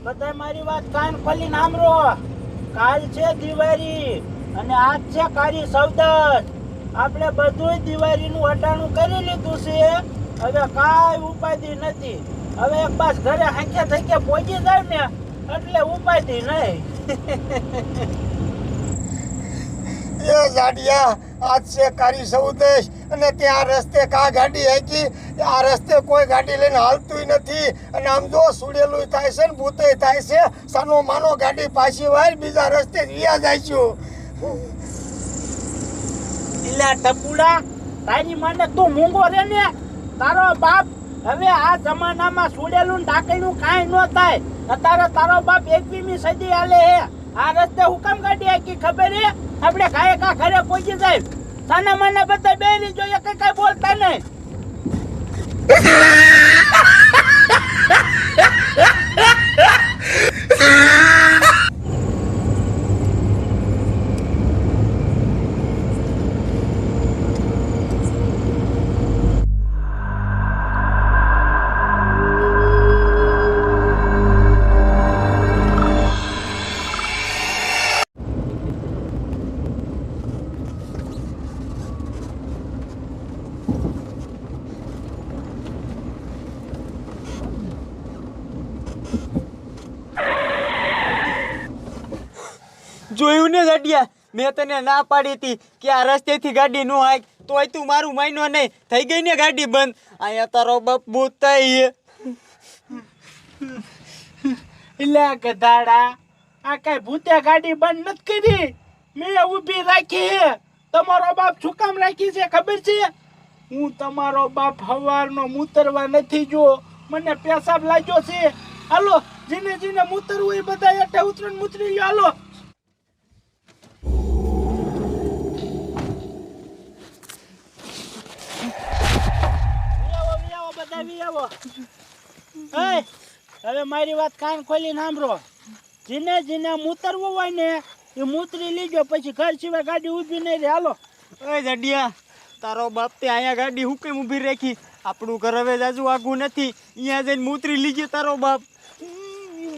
બધા મારી વાત કાન ખોલીને સાંભળો. કાલ છે દિવાળી અને આજ છે કાળી સૌદસ. આપણે બધું દિવાળીનું અટાણું કરી લીધું છે. હવે કાંઈ ઉપાધિ નથી. હવે એક બસ ઘરે હાંખે થકે પહોંચી જાય ને એટલે ઉપાધિ નહીં. એ જાડિયા આજ છે કાળી સૌદશ અને ત્યાં રસ્તે કા ગાડી હાકી. આ રસ્તે કોઈ ગાડી લઈને હાલતું નથી અને આમ જો સુડેલું થાય છે ને ભૂતય થાય છે. સાનો માનો ગાડી પાછી વાય બીજા રસ્તે વિયા જાય છે. ઇલા ટપુડા, તારી માને તું મૂંગો રે ને. તારો બાપ હવે આ જમાનામાં સુડેલું ને ડાકણું કાંઈ ન થાય. અત્યારે તારો બાપ 21મી સદી હાલે હે. આ રસ્તે હુકમ ગાડી હાકી ખબર હે? આપણે કાંઈ કા ઘરે પહોંચી જાય. સાના માના બધા બેરી જોઈએ કઈ બોલતા નહીં. જોયું ને જાડિયા, મેં તને ના પાડી હતી કે આ રસ્તેથી ગાડી નો હાક, તોય તું મારું માન્યો નહીં. થઈ ગઈ ને ગાડી બંધ. અહીંયા તારો બાપ ભૂત થાય. ઇલા ગધાડા, આ કઈ ભૂતે ગાડી બંધ નથી કરી. મેં ઊભી રાખી હે. તમારો બાપ શું કામ રાખી છે ખબર છે? હું તમારો બાપ હવારનો મૂતરવા નથી જો. મને પેશાબ લાગ્યો છે. હાલો, જીને જીને મૂતરવું એ બધા એટલે ઉતરણ મૂતરી લ્યો. હાલો. હવે મારી વાત કાન ખોલીને સાંભળો. જીને જીને મૂતરવું હોય ને એ મૂતરી લીજો, પછી ઘર સિવાય ગાડી ઊભી નહીં રહે. હાલો. ઓય જાડિયા, તારો બાપ તે અહીંયા ગાડી હું કેમ ઊભી રાખી? આપણું ઘર હવે જાજુ આગું નથી. અહીંયા જઈને મૂતરી લીજે તારો બાપ.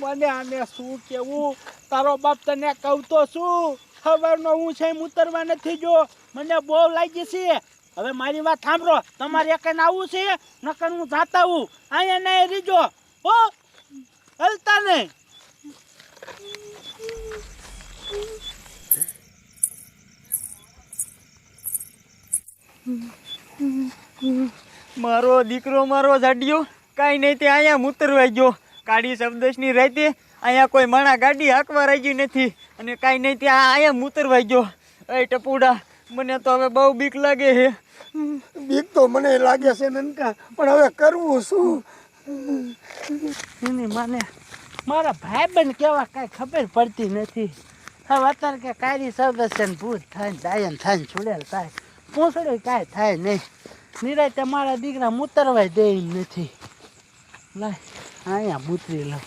મને આને શું કેવું? તારો બાપ તને કહું તો શું, ખબરનો હું છે મૂતરવા નથી જો. મને બહુ લાગી છે. હવે મારી વાત સાંભળો. તમારે એક આવું છે નકર હું જાતા હું. અહીંયા નહીં રીજો હો, હલતા નહીં. મારો દીકરો મારો જાડિયો કાંઈ નહીં તે અહીંયા મૂતરવાઈ ગયો. કાળી સૌદસની રાતે અહીંયા કોઈ માણા ગાડી હાંકવા રહી નથી અને કાંઈ નહીં ત્યાં અહીંયા મૂતરવાઈ ગયો. એ ટપુડા, મને તો હવે બહુ બીક લાગે છે. બીક તો મને લાગે છે નનકા, પણ હવે કરવું શું? એની માને મારા ભાઈબંધ કેવા કાંઈ ખબર પડતી નથી. હવે અત્યારે કે કાળી સૌદસ છે ને ભૂત થાય ને ડાયન થાય ને છોડેલ થાય, પૂંછડે કાંઈ થાય નહીં. નિરાતે મારા દીકરા મૂતરવાય દે એમ નથી. લાય અહીંયા મૂતરી લઉં.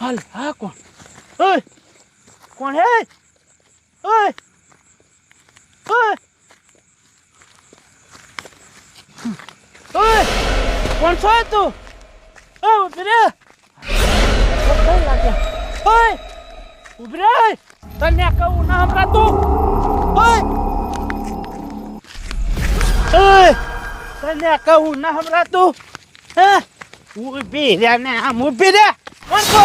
હાલ. હા કોણ? ઓય કોણ હે? ઓય ઓય ઓય કોણ છો તું? ઓય ઉભી રે. ઓય ઉભી રે. તને કહું ના સંભળાતું? ઓય ઓય તને કહું ના સંભળાતું? હે ઊભી રે ને આમ ઊભી રે. કોણ છો?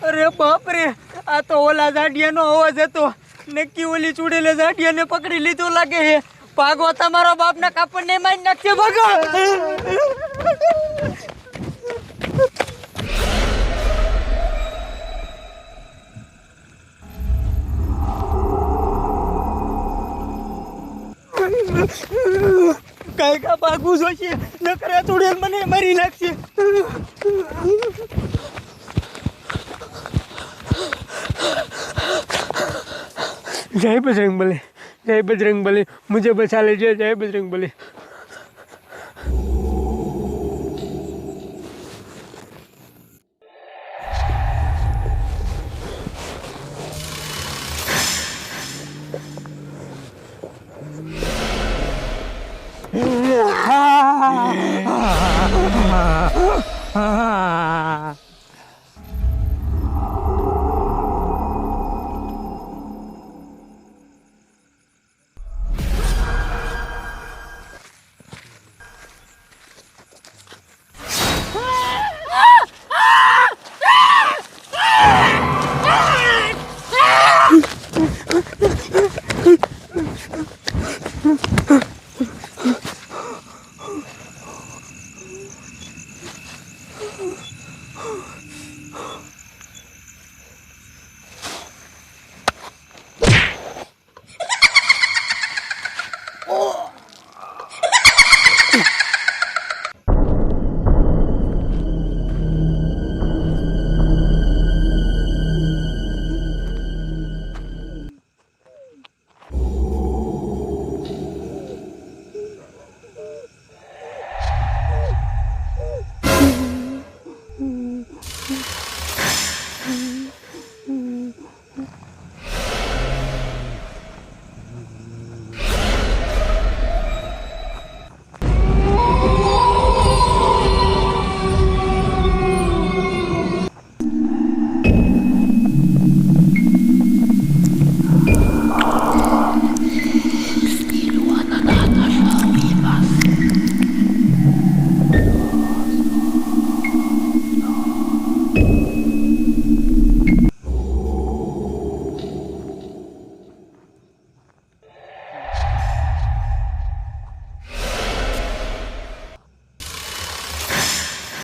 અરે બાપ રે, આ તો ઓલા જાડિયાનો અવાજ હતો. નક્કી ઓલી ચૂડેલે જાડિયાને પકડી લીધો લાગે છે. ભાગો, તમારો બાપના કાપડને મારી નાખશે. ભાગો. કાંઈ કા ભાગવું જોઈશે નકર આ ચૂડેલ મને મારી નાખશે. जय बजरंगबली, जय बजरंगबली, मुझे बचा लीजिए, जय बजरंगबली.